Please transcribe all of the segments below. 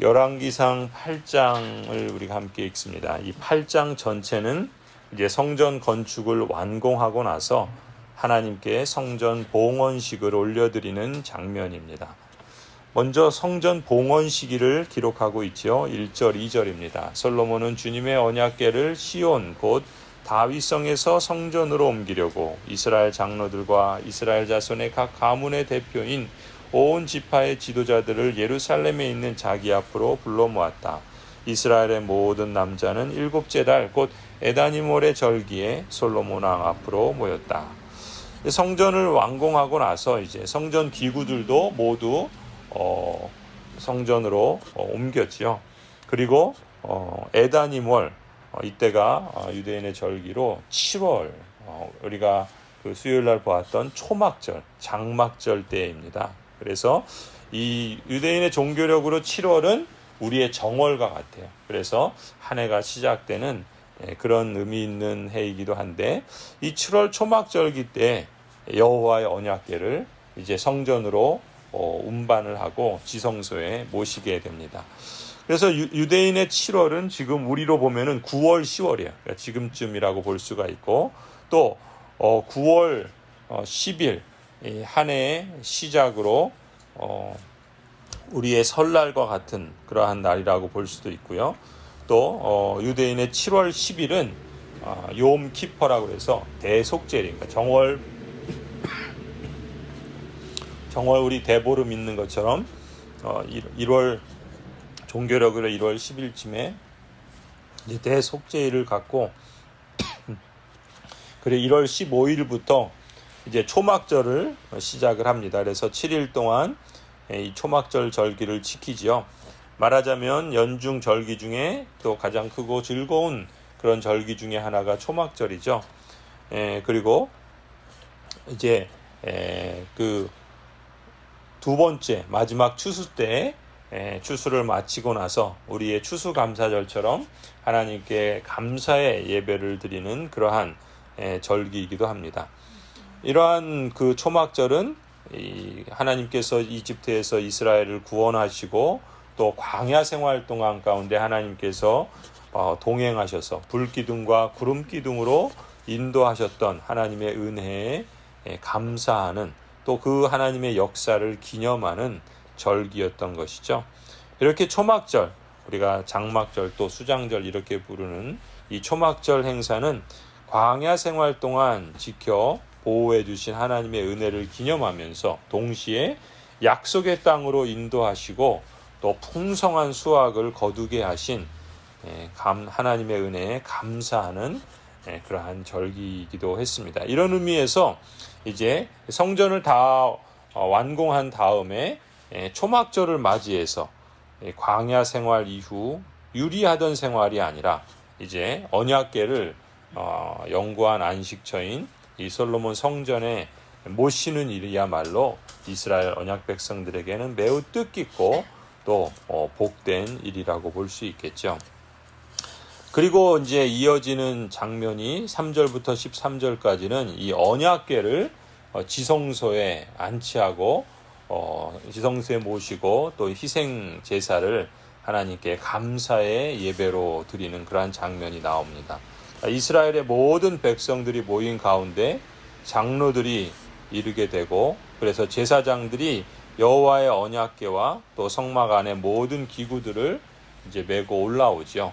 열왕기상 8장을 우리가 함께 읽습니다. 이 8장 전체는 이제 성전 건축을 완공하고 나서 하나님께 성전 봉헌식을 올려드리는 장면입니다. 먼저 성전 봉헌 시기를 기록하고 있죠. 1절, 2절입니다. 솔로몬은 주님의 언약궤를 시온 곧 다윗성에서 성전으로 옮기려고 이스라엘 장로들과 이스라엘 자손의 각 가문의 대표인 온 지파의 지도자들을 예루살렘에 있는 자기 앞으로 불러 모았다. 이스라엘의 모든 남자는 7째 달 곧 에다니몰의 절기에 솔로몬 왕 앞으로 모였다. 성전을 완공하고 나서 이제 성전 기구들도 모두 성전으로 옮겼지요. 그리고 에다니몰 이때가 유대인의 절기로 7월 우리가 그 수요일 날 보았던 초막절, 장막절 때입니다. 그래서 이 유대인의 종교력으로 7월은 우리의 정월과 같아요. 그래서 한 해가 시작되는 그런 의미 있는 해이기도 한데 이 7월 초막절기 때 여호와의 언약궤를 이제 성전으로 운반을 하고 지성소에 모시게 됩니다. 그래서 유대인의 7월은 지금 우리로 보면은 9월, 10월이에요. 그러니까 지금쯤이라고 볼 수가 있고 또 9월 10일 한 해의 시작으로 우리의 설날과 같은 그러한 날이라고 볼 수도 있고요. 또 유대인의 7월 10일은 욤 키퍼라고 해서 대속죄일, 그러니까 정월 우리 대보름 있는 것처럼 1월 종교력으로 1월 10일쯤에 이제 대속죄일을 갖고 그리고 1월 15일부터 이제 초막절을 시작을 합니다. 그래서 7일 동안 이 초막절 절기를 지키지요. 말하자면 연중 절기 중에 또 가장 크고 즐거운 그런 절기 중에 하나가 초막절이죠. 그리고 이제 그 두 번째 마지막 추수 때 추수를 마치고 나서 우리의 추수감사절처럼 하나님께 감사의 예배를 드리는 그러한 절기이기도 합니다. 이러한 그 초막절은 하나님께서 이집트에서 이스라엘을 구원하시고 또 광야 생활 동안 가운데 하나님께서 동행하셔서 불기둥과 구름기둥으로 인도하셨던 하나님의 은혜에 감사하는 또 그 하나님의 역사를 기념하는 절기였던 것이죠. 이렇게 초막절, 우리가 장막절 또 수장절 이렇게 부르는 이 초막절 행사는 광야 생활 동안 지켜 보호해 주신 하나님의 은혜를 기념하면서 동시에 약속의 땅으로 인도하시고 또 풍성한 수확을 거두게 하신 하나님의 은혜에 감사하는 그러한 절기이기도 했습니다. 이런 의미에서 이제 성전을 다 완공한 다음에 초막절을 맞이해서 광야 생활 이후 유리하던 생활이 아니라 이제 언약궤를 영구한 안식처인 이 솔로몬 성전에 모시는 일이야말로 이스라엘 언약 백성들에게는 매우 뜻깊고 또 복된 일이라고 볼 수 있겠죠. 그리고 이제 이어지는 장면이 3절부터 13절까지는 이 언약궤를 지성소에 안치하고 지성소에 모시고 또 희생 제사를 하나님께 감사의 예배로 드리는 그러한 장면이 나옵니다. 이스라엘의 모든 백성들이 모인 가운데 장로들이 이르게 되고 그래서 제사장들이 여호와의 언약궤와 또 성막 안의 모든 기구들을 이제 메고 올라오죠.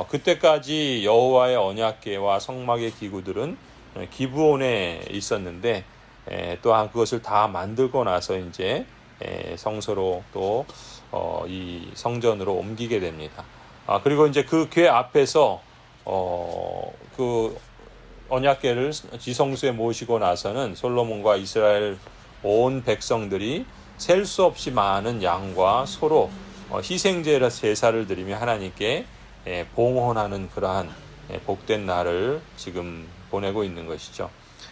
그때까지 여호와의 언약궤와 성막의 기구들은 기브온에 있었는데 또한 그것을 다 만들고 나서 이제 성소로 또 이 성전으로 옮기게 됩니다. 그리고 이제 그 궤 앞에서 그 언약궤를 지성소에 모시고 나서는 솔로몬과 이스라엘 온 백성들이 셀 수 없이 많은 양과 소로 희생 제사를 드리며 하나님께 봉헌하는 그러한 복된 날을 지금 보내고 있는 것이죠.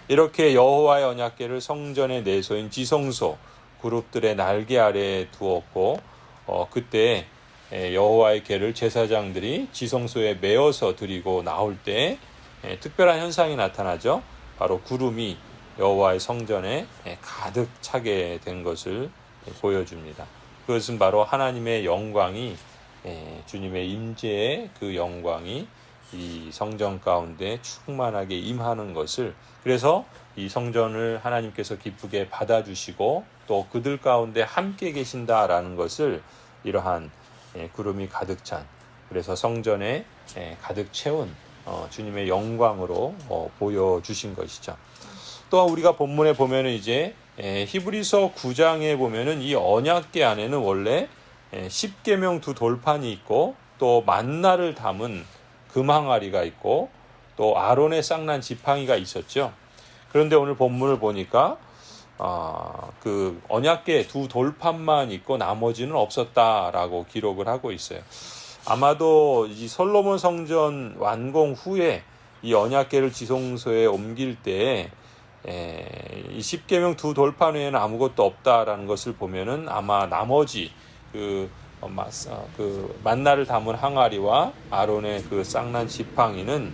이렇게 여호와의 언약궤를 성전의 내소인 지성소 그룹들의 날개 아래에 두었고 그때 여호와의 궤를 제사장들이 지성소에 메어서 드리고 나올 때 특별한 현상이 나타나죠. 바로 구름이 여호와의 성전에 가득 차게 된 것을 보여줍니다. 그것은 바로 하나님의 영광이 주님의 임재의 그 영광이 이 성전 가운데 충만하게 임하는 것을, 그래서 이 성전을 하나님께서 기쁘게 받아주시고 또 그들 가운데 함께 계신다라는 것을 이러한 구름이 가득 찬, 그래서 성전에 가득 채운 주님의 영광으로 보여주신 것이죠. 또 우리가 본문에 보면은 이제 히브리서 9장에 보면은 이 언약궤 안에는 원래 십계명 두 돌판이 있고 또 만나를 담은 금항아리가 있고 또 아론의 쌍난 지팡이가 있었죠. 그런데 오늘 본문을 보니까 그 언약궤 두 돌판만 있고 나머지는 없었다라고 기록을 하고 있어요. 아마도 이 솔로몬 성전 완공 후에 이 언약궤를 지성소에 옮길 때에 이 십계명 두 돌판 외에는 아무것도 없다라는 것을 보면은 아마 나머지 그 만나를 담은 항아리와 아론의 그 쌍난 지팡이는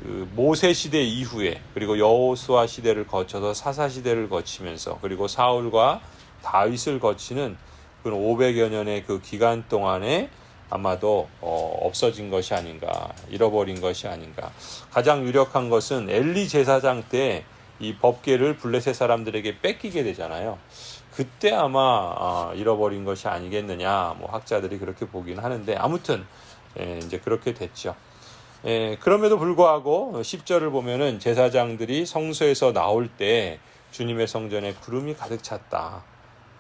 그 모세 시대 이후에, 그리고 여호수아 시대를 거쳐서 사사 시대를 거치면서, 그리고 사울과 다윗을 거치는 그 500여 년의 그 기간 동안에 아마도 없어진 것이 아닌가, 잃어버린 것이 아닌가. 가장 유력한 것은 엘리 제사장 때 이 법궤를 블레셋 사람들에게 뺏기게 되잖아요. 그때 아마 잃어버린 것이 아니겠느냐, 뭐 학자들이 그렇게 보긴 하는데, 아무튼 이제 그렇게 됐죠. 그럼에도 불구하고 10절을 보면은 제사장들이 성소에서 나올 때 주님의 성전에 구름이 가득 찼다.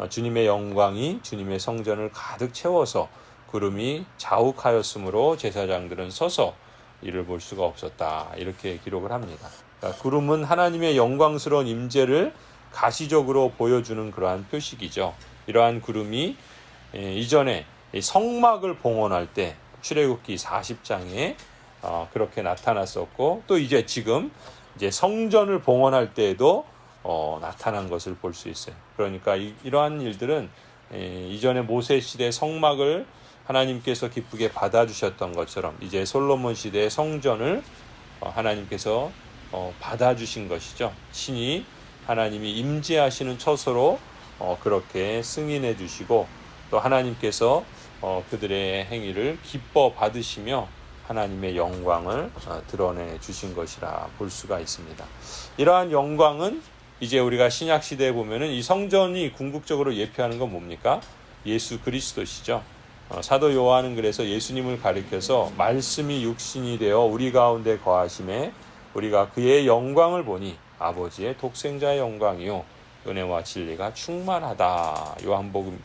주님의 영광이 주님의 성전을 가득 채워서 구름이 자욱하였으므로 제사장들은 서서 이를 볼 수가 없었다. 이렇게 기록을 합니다. 그러니까 구름은 하나님의 영광스러운 임재를 가시적으로 보여주는 그러한 표식이죠. 이러한 구름이 이전에 성막을 봉헌할 때 출애굽기 40장에 그렇게 나타났었고, 또 이제 지금 이제 성전을 봉헌할 때에도 나타난 것을 볼 수 있어요. 그러니까 이러한 일들은 이전에 모세 시대 성막을 하나님께서 기쁘게 받아주셨던 것처럼 이제 솔로몬 시대의 성전을 하나님께서 받아주신 것이죠. 친히 하나님이 임재하시는 처소로 그렇게 승인해 주시고, 또 하나님께서 그들의 행위를 기뻐 받으시며 하나님의 영광을 드러내 주신 것이라 볼 수가 있습니다. 이러한 영광은 이제 우리가 신약 시대에 보면은 이 성전이 궁극적으로 예표하는 건 뭡니까? 예수 그리스도시죠. 사도 요한은 그래서 예수님을 가리켜서 말씀이 육신이 되어 우리 가운데 거하심에 우리가 그의 영광을 보니 아버지의 독생자의 영광이요 은혜와 진리가 충만하다. 요한복음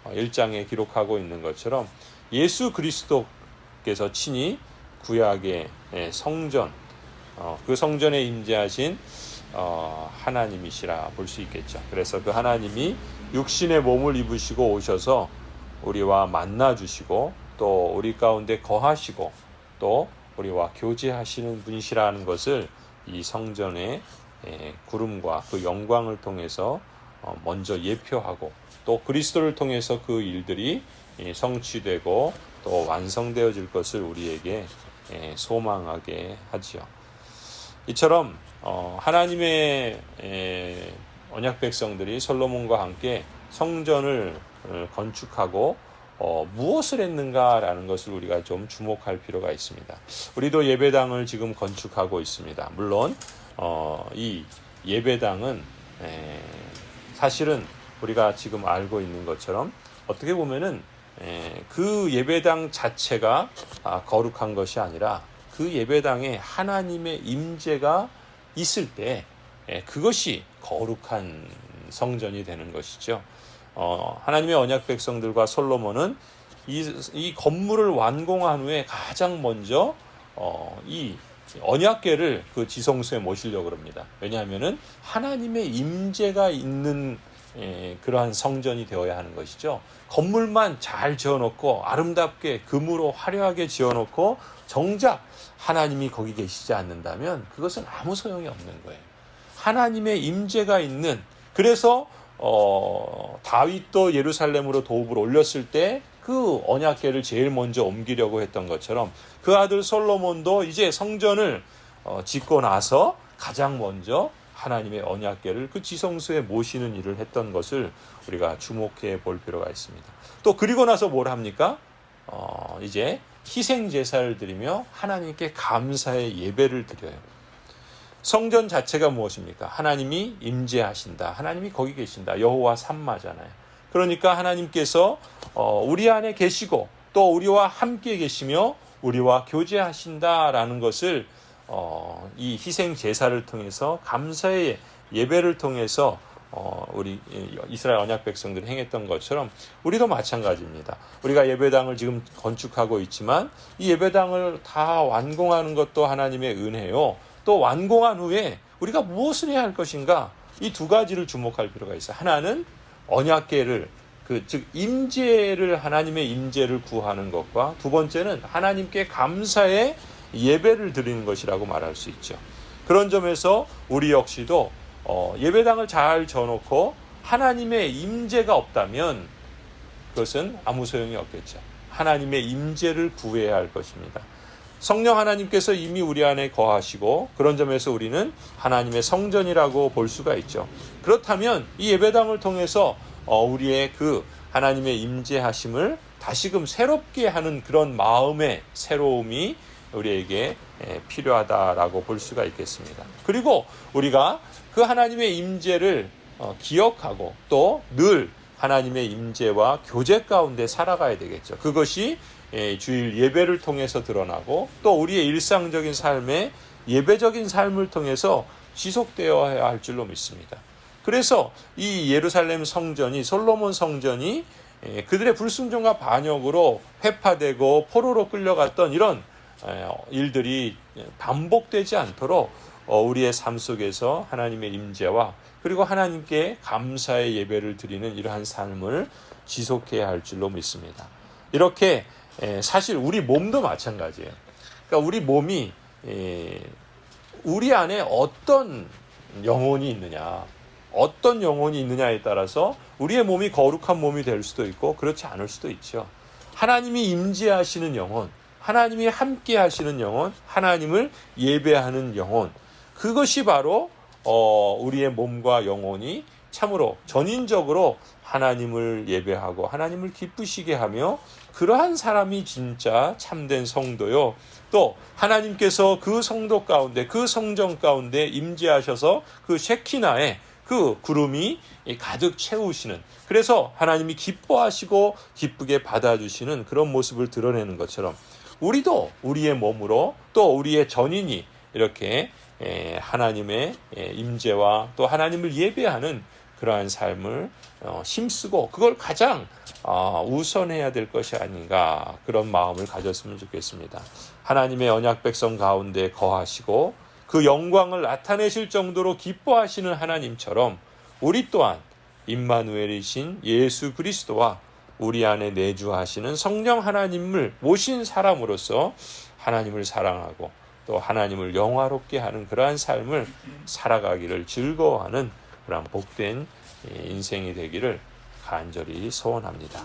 1장에 기록하고 있는 것처럼 예수 그리스도께서 친히 구약의 성전, 그 성전에 임재하신 하나님이시라 볼 수 있겠죠. 그래서 그 하나님이 육신의 몸을 입으시고 오셔서 우리와 만나 주시고 또 우리 가운데 거하시고 또 우리와 교제하시는 분이시라는 것을 이 성전의 구름과 그 영광을 통해서 먼저 예표하고, 또 그리스도를 통해서 그 일들이 성취되고 또 완성되어질 것을 우리에게 소망하게 하지요. 이처럼 하나님의 언약 백성들이 솔로몬과 함께 성전을 건축하고 무엇을 했는가라는 것을 우리가 좀 주목할 필요가 있습니다. 우리도 예배당을 지금 건축하고 있습니다. 물론 이 예배당은 사실은 우리가 지금 알고 있는 것처럼 어떻게 보면은 그 예배당 자체가 거룩한 것이 아니라 그 예배당에 하나님의 임재가 있을 때 그것이 거룩한 성전이 되는 것이죠. 하나님의 언약 백성들과 솔로몬은 이 건물을 완공한 후에 가장 먼저 이 언약궤를 그 지성소에 모시려고 합니다. 왜냐하면은 하나님의 임재가 있는 그러한 성전이 되어야 하는 것이죠. 건물만 잘 지어놓고 아름답게 금으로 화려하게 지어놓고 정작 하나님이 거기 계시지 않는다면 그것은 아무 소용이 없는 거예요. 하나님의 임재가 있는, 그래서 다윗도 예루살렘으로 도읍을 올렸을 때 그 언약궤를 제일 먼저 옮기려고 했던 것처럼 그 아들 솔로몬도 이제 성전을 짓고 나서 가장 먼저 하나님의 언약궤를 그 지성소에 모시는 일을 했던 것을 우리가 주목해 볼 필요가 있습니다. 또 그리고 나서 뭘 합니까? 이제 희생 제사를 드리며 하나님께 감사의 예배를 드려요. 성전 자체가 무엇입니까? 하나님이 임재하신다. 하나님이 거기 계신다. 여호와 삼마잖아요. 그러니까 하나님께서 우리 안에 계시고 또 우리와 함께 계시며 우리와 교제하신다라는 것을 이 희생 제사를 통해서 감사의 예배를 통해서 우리 이스라엘 언약 백성들이 행했던 것처럼 우리도 마찬가지입니다. 우리가 예배당을 지금 건축하고 있지만 이 예배당을 다 완공하는 것도 하나님의 은혜요. 또 완공한 후에 우리가 무엇을 해야 할 것인가? 이 두 가지를 주목할 필요가 있어요. 하나는 언약궤를 즉 임재를 하나님의 임재를 구하는 것과 두 번째는 하나님께 감사의 예배를 드리는 것이라고 말할 수 있죠. 그런 점에서 우리 역시도 예배당을 잘 져놓고 하나님의 임재가 없다면 그것은 아무 소용이 없겠죠. 하나님의 임재를 구해야 할 것입니다. 성령 하나님께서 이미 우리 안에 거하시고 그런 점에서 우리는 하나님의 성전이라고 볼 수가 있죠. 그렇다면 이 예배당을 통해서 우리의 그 하나님의 임재하심을 다시금 새롭게 하는 그런 마음의 새로움이 우리에게 필요하다라고 볼 수가 있겠습니다. 그리고 우리가 그 하나님의 임재를 기억하고 또 늘 하나님의 임재와 교제 가운데 살아가야 되겠죠. 그것이 주일 예배를 통해서 드러나고 또 우리의 일상적인 삶의 예배적인 삶을 통해서 지속되어야 할 줄로 믿습니다. 그래서 이 예루살렘 성전이 솔로몬 성전이 그들의 불순종과 반역으로 회파되고 포로로 끌려갔던 이런 일들이 반복되지 않도록 우리의 삶 속에서 하나님의 임재와 그리고 하나님께 감사의 예배를 드리는 이러한 삶을 지속해야 할 줄로 믿습니다. 이렇게 사실 우리 몸도 마찬가지예요. 그러니까 우리 몸이 우리 안에 어떤 영혼이 있느냐, 어떤 영혼이 있느냐에 따라서 우리의 몸이 거룩한 몸이 될 수도 있고 그렇지 않을 수도 있죠. 하나님이 임재하시는 영혼, 하나님이 함께 하시는 영혼, 하나님을 예배하는 영혼, 그것이 바로 우리의 몸과 영혼이 참으로 전인적으로 하나님을 예배하고 하나님을 기쁘시게 하며 그러한 사람이 진짜 참된 성도요. 또 하나님께서 그 성도 가운데 그 성전 가운데 임재하셔서 그 셰키나에 그 구름이 가득 채우시는, 그래서 하나님이 기뻐하시고 기쁘게 받아주시는 그런 모습을 드러내는 것처럼 우리도 우리의 몸으로 또 우리의 전인이 이렇게 하나님의 임재와 또 하나님을 예배하는 그러한 삶을 힘쓰고 그걸 가장 우선해야 될 것이 아닌가, 그런 마음을 가졌으면 좋겠습니다. 하나님의 언약 백성 가운데 거하시고 그 영광을 나타내실 정도로 기뻐하시는 하나님처럼 우리 또한 임마누엘이신 예수 그리스도와 우리 안에 내주하시는 성령 하나님을 모신 사람으로서 하나님을 사랑하고 또 하나님을 영화롭게 하는 그러한 삶을 살아가기를 즐거워하는 그런 복된 인생이 되기를 간절히 소원합니다.